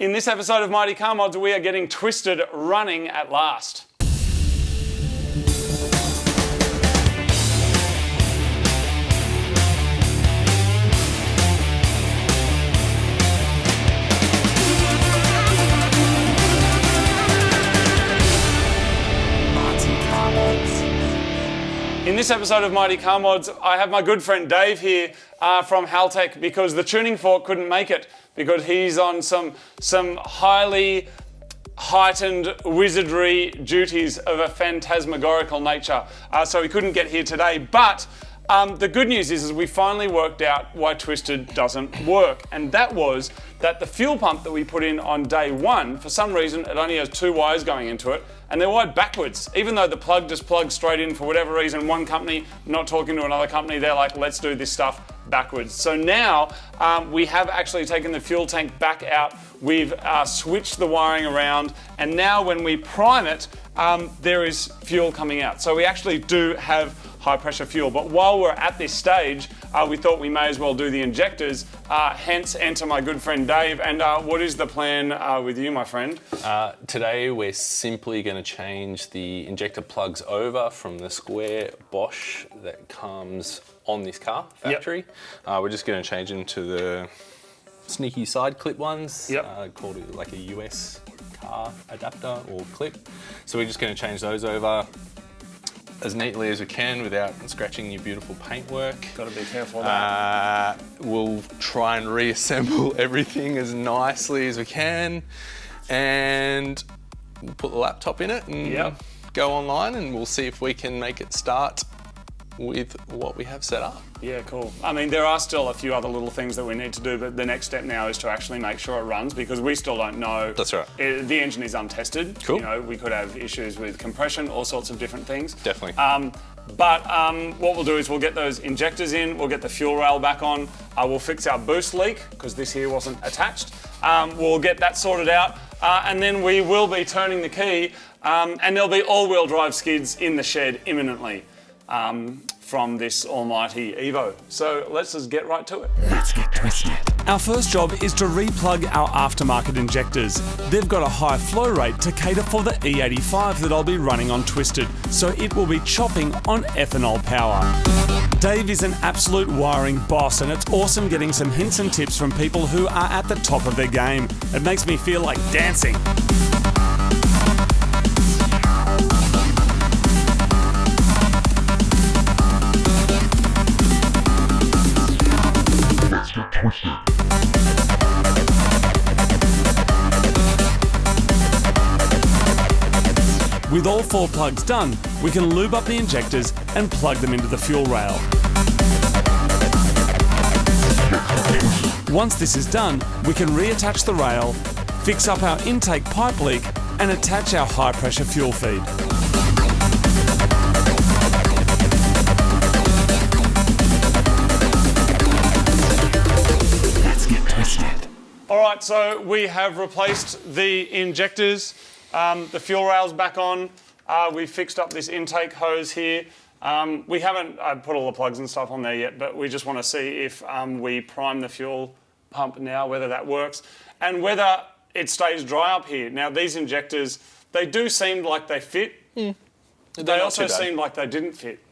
In this episode of Mighty Car Mods, we are getting twisted running at last. In this episode of Mighty Car Mods, I have my good friend Dave here from Haltech because the tuning fork couldn't make it because he's on some highly heightened wizardry duties of a phantasmagorical nature. So he couldn't get here today, but the good news is we finally worked out why Twisted doesn't work, and that was that the fuel pump that we put in on day one, for some reason, it only has two wires going into it, and they're wired backwards. Even though the plug just plugs straight in for whatever reason, one company, not talking to another company, they're like, let's do this stuff backwards. So now we have actually taken the fuel tank back out, we've switched the wiring around, and now when we prime it, there is fuel coming out. So we actually do have high pressure fuel, but while we're at this stage, we thought we may as well do the injectors, hence enter my good friend Dave. And what is the plan with you, my friend? Today we're simply going to change the injector plugs over from the square Bosch that comes on this car factory. Yep. We're just going to change them to the sneaky side clip ones, called like a US car adapter or clip. So we're just going to change those over as neatly as we can without scratching your beautiful paintwork. Got to be careful of that. We'll try and reassemble everything as nicely as we can, and we'll put the laptop in it and go online, and we'll see if we can make it start with what we have set up. Yeah, cool. I mean, there are still a few other little things that we need to do, but the next step now is to actually make sure it runs because we still don't know. That's right. The engine is untested. Cool. You know, we could have issues with compression, all sorts of different things. Definitely. But what we'll do is we'll get those injectors in, we'll get the fuel rail back on, we'll fix our boost leak because this here wasn't attached. We'll get that sorted out, and then we will be turning the key, and there'll be all-wheel drive skids in the shed imminently. From this almighty Evo. So let's just get right to it. Let's get twisted. Our first job is to replug our aftermarket injectors. They've got a high flow rate to cater for the E85 that I'll be running on Twisted, so it will be chopping on ethanol power. Dave is an absolute wiring boss, and it's awesome getting some hints and tips from people who are at the top of their game. It makes me feel like dancing. With all four plugs done, we can lube up the injectors and plug them into the fuel rail. Once this is done, we can reattach the rail, fix up our intake pipe leak, and attach our high pressure fuel feed. All right, so we have replaced the injectors, the fuel rail's back on, we fixed up this intake hose here. We haven't put all the plugs and stuff on there yet, but we just want to see if we prime the fuel pump now, whether that works, and whether it stays dry up here. Now, these injectors, they do seem like they fit. They also seem like they didn't fit.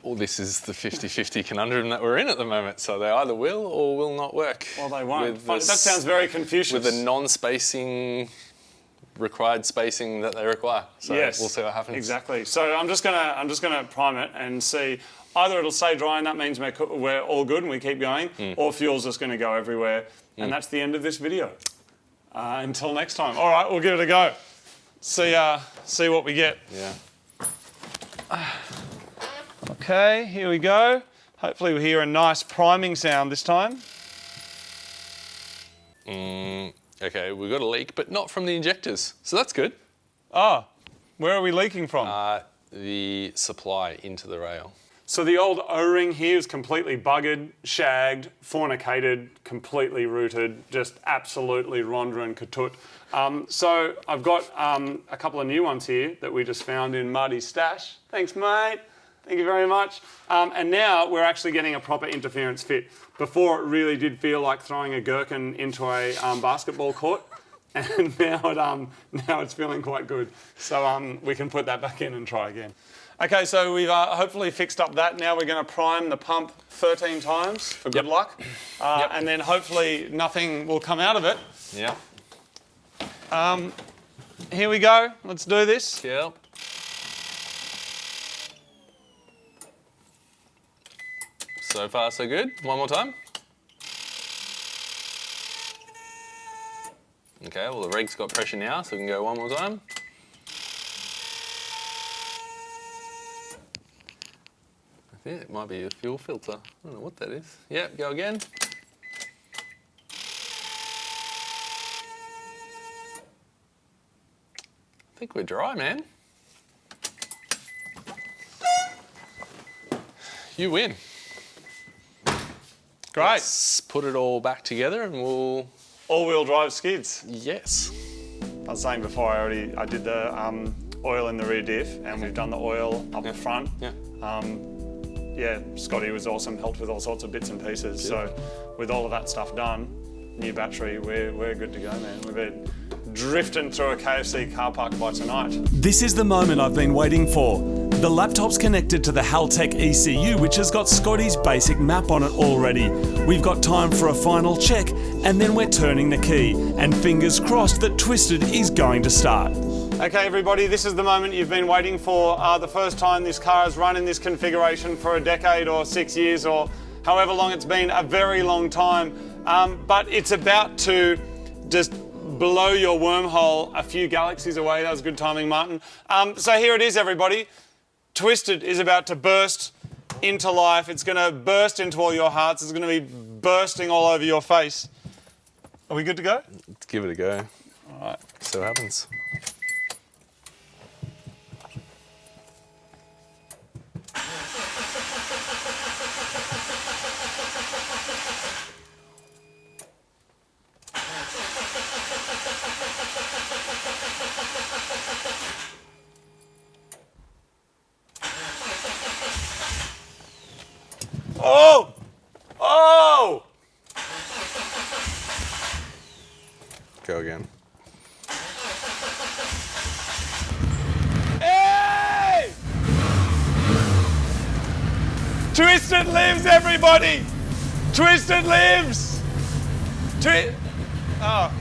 Well, this is the 50-50 conundrum that we're in at the moment, so they either will or will not work. Well, they won't. That sounds very Confucius. With the non-spacing, required spacing that they require. So yes, we'll see what happens. Exactly. So I'm just gonna prime it and see. Either it'll stay dry and that means we're all good and we keep going, or fuel's just going to go everywhere, and that's the end of this video. Until next time. All right, we'll give it a go. See what we get. Yeah. Okay, here we go. Hopefully we hear a nice priming sound this time. Okay, we've got a leak, but not from the injectors, so that's good. Ah, where are we leaking from? The supply into the rail. So the old O-ring here is completely buggered, shagged, fornicated, completely rooted, just absolutely rondra and katut. So I've got a couple of new ones here that we just found in Marty's stash. Thanks, mate. Thank you very much. And now we're actually getting a proper interference fit. Before it really did feel like throwing a gherkin into a basketball court. And now it's feeling quite good. So we can put that back in and try again. Okay, so we've hopefully fixed up that. Now we're going to prime the pump 13 times for good luck. And then hopefully nothing will come out of it. Yep. Here we go. Let's do this. Yep. So far, so good. One more time. Okay, well the reg's got pressure now, so we can go one more time. I think it might be a fuel filter. I don't know what that is. Yep, go again. I think we're dry, man. You win. Great. Let's put it all back together and we'll... All-wheel drive skids. Yes. I was saying before, I did the oil in the rear diff, and we've done the oil up the front. Yeah. Scotty was awesome, helped with all sorts of bits and pieces. Good. So with all of that stuff done, new battery, we're good to go, man. We've been drifting through a KFC car park by tonight. This is the moment I've been waiting for. The laptop's connected to the Haltech ECU, which has got Scotty's basic map on it already. We've got time for a final check, and then we're turning the key, and fingers crossed that Twisted is going to start. Okay, everybody, this is the moment you've been waiting for. The first time this car has run in this configuration for a decade or 6 years or however long it's been, a very long time. But it's about to just blow your wormhole a few galaxies away. That was good timing, Martin. So here it is, everybody. Twisted is about to burst into life. It's going to burst into all your hearts. It's going to be bursting all over your face. Are we good to go? Let's give it a go. All right. So what happens. Oh! Oh! Go again. Hey! Twisted lives, everybody! Twisted lives! Oh.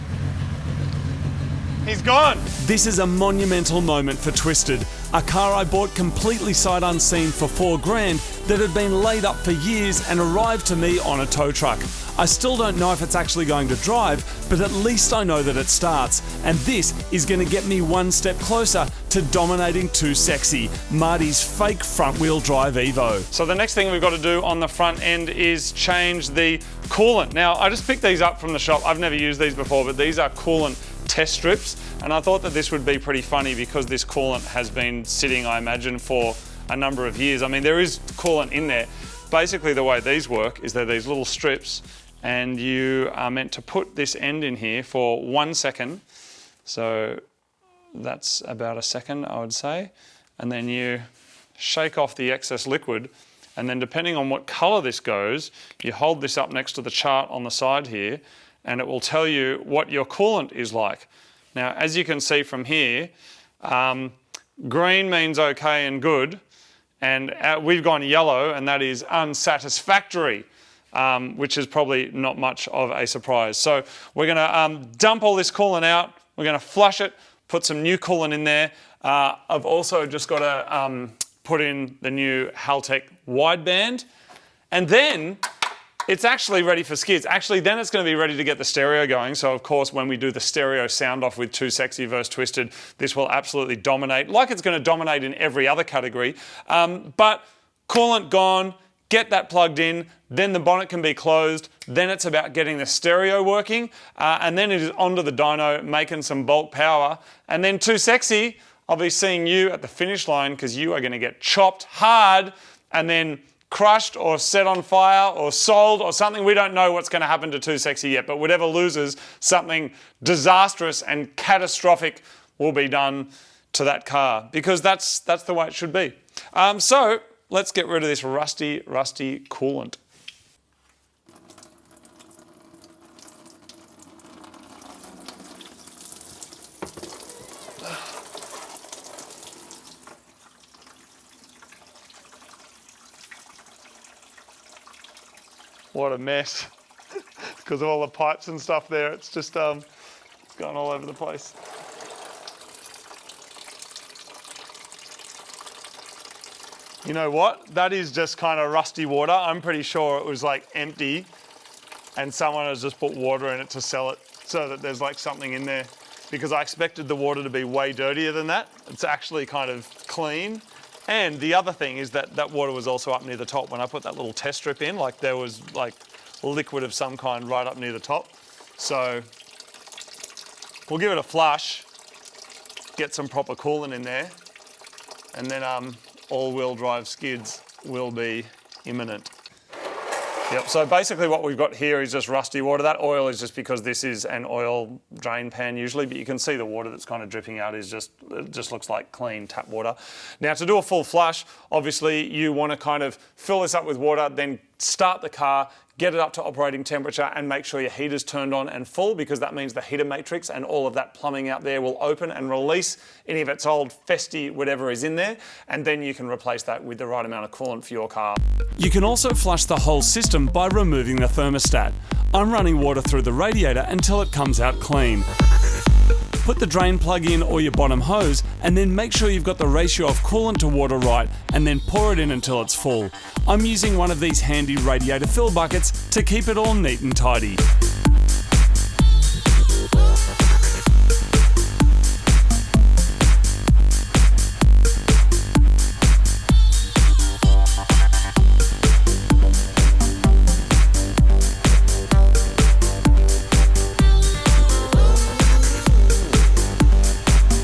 He's gone. This is a monumental moment for Twisted, a car I bought completely sight unseen for $4,000 that had been laid up for years and arrived to me on a tow truck. I still don't know if it's actually going to drive, but at least I know that it starts. And this is going to get me one step closer to dominating 2Sexy, Marty's fake front-wheel drive Evo. So the next thing we've got to do on the front end is change the coolant. Now, I just picked these up from the shop. I've never used these before, but these are coolant test strips. And I thought that this would be pretty funny because this coolant has been sitting, I imagine, for a number of years. I mean, there is coolant in there. Basically, the way these work is they're these little strips, and you are meant to put this end in here for 1 second. So that's about a second, I would say. And then you shake off the excess liquid. And then depending on what color this goes, you hold this up next to the chart on the side here, and it will tell you what your coolant is like. Now, as you can see from here, green means okay and good, and we've gone yellow, and that is unsatisfactory, which is probably not much of a surprise. So we're going to dump all this coolant out, we're going to flush it, put some new coolant in there. I've also just got to put in the new Haltech wideband, and then it's actually ready for skids. Actually, then it's going to be ready to get the stereo going. So, of course, when we do the stereo sound off with 2Sexy versus Twisted, this will absolutely dominate, like it's going to dominate in every other category. But coolant gone, get that plugged in, then the bonnet can be closed, then it's about getting the stereo working, and then it is onto the dyno, making some bulk power. And then 2Sexy, I'll be seeing you at the finish line because you are going to get chopped hard and then crushed or set on fire or sold or something. We don't know what's going to happen to 2Sexy yet, but whatever loses, something disastrous and catastrophic will be done to that car because that's the way it should be. So let's get rid of this rusty coolant. What a mess. Because of all the pipes and stuff there, it's just it's going all over the place. You know what? That is just kind of rusty water. I'm pretty sure it was like empty and someone has just put water in it to sell it so that there's like something in there, because I expected the water to be way dirtier than that. It's actually kind of clean. And the other thing is that that water was also up near the top. When I put that little test strip in, like there was like liquid of some kind right up near the top. So we'll give it a flush, get some proper coolant in there, and then all-wheel drive skids will be imminent. Yep, so basically what we've got here is just rusty water. That oil is just because this is an oil drain pan usually, but you can see the water that's kind of dripping out is just, it just looks like clean tap water. Now to do a full flush, obviously you want to kind of fill this up with water, then start the car, get it up to operating temperature and make sure your heater's turned on and full, because that means the heater matrix and all of that plumbing out there will open and release any of its old festy whatever is in there, and then you can replace that with the right amount of coolant for your car. You can also flush the whole system by removing the thermostat. I'm running water through the radiator until it comes out clean. Put the drain plug in or your bottom hose, and then make sure you've got the ratio of coolant to water right, and then pour it in until it's full. I'm using one of these handy radiator fill buckets to keep it all neat and tidy.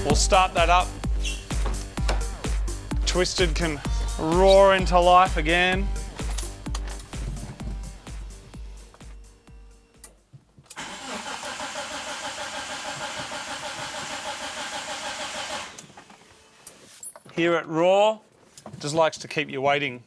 We'll start that up. Twisted can roar into life again. Here at Raw, just likes to keep you waiting.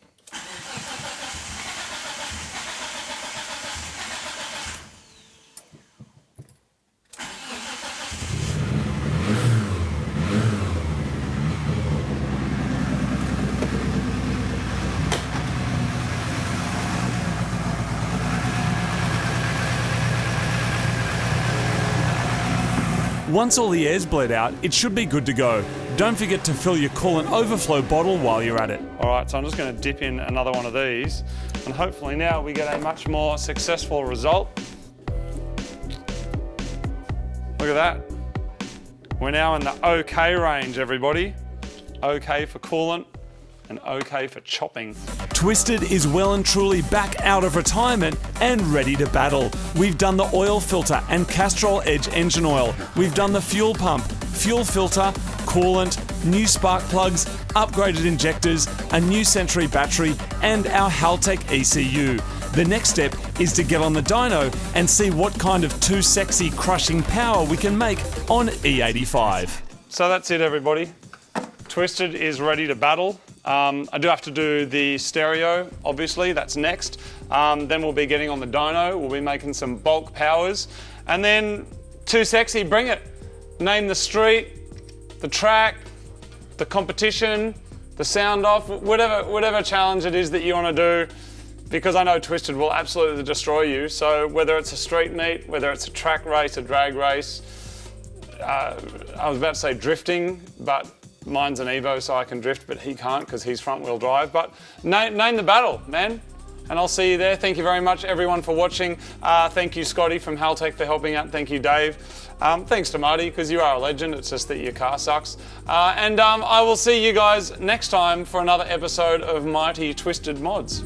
Once all the air's bled out, it should be good to go. Don't forget to fill your coolant overflow bottle while you're at it. All right, so I'm just going to dip in another one of these, and hopefully now we get a much more successful result. Look at that. We're now in the OK range, everybody. OK for coolant and OK for chopping. Twisted is well and truly back out of retirement and ready to battle. We've done the oil filter and Castrol Edge engine oil. We've done the fuel pump, fuel filter, coolant, new spark plugs, upgraded injectors, a new Century battery, and our Haltech ECU. The next step is to get on the dyno and see what kind of too sexy crushing power we can make on E85. So that's it, everybody. Twisted is ready to battle. I do have to do the stereo, obviously, that's next. Then we'll be getting on the dyno, we'll be making some bulk powers, and then too sexy, bring it. Name the street, the track, the competition, the sound off, whatever challenge it is that you want to do, because I know Twisted will absolutely destroy you. So whether it's a street meet, whether it's a track race, a drag race, I was about to say drifting, but mine's an Evo, so I can drift, but he can't because he's front wheel drive. But name the battle, man. And I'll see you there. Thank you very much, everyone, for watching. Thank you, Scotty from Haltech, for helping out. Thank you, Dave. Thanks to Marty, because you are a legend. It's just that your car sucks. And I will see you guys next time for another episode of Mighty Twisted Mods.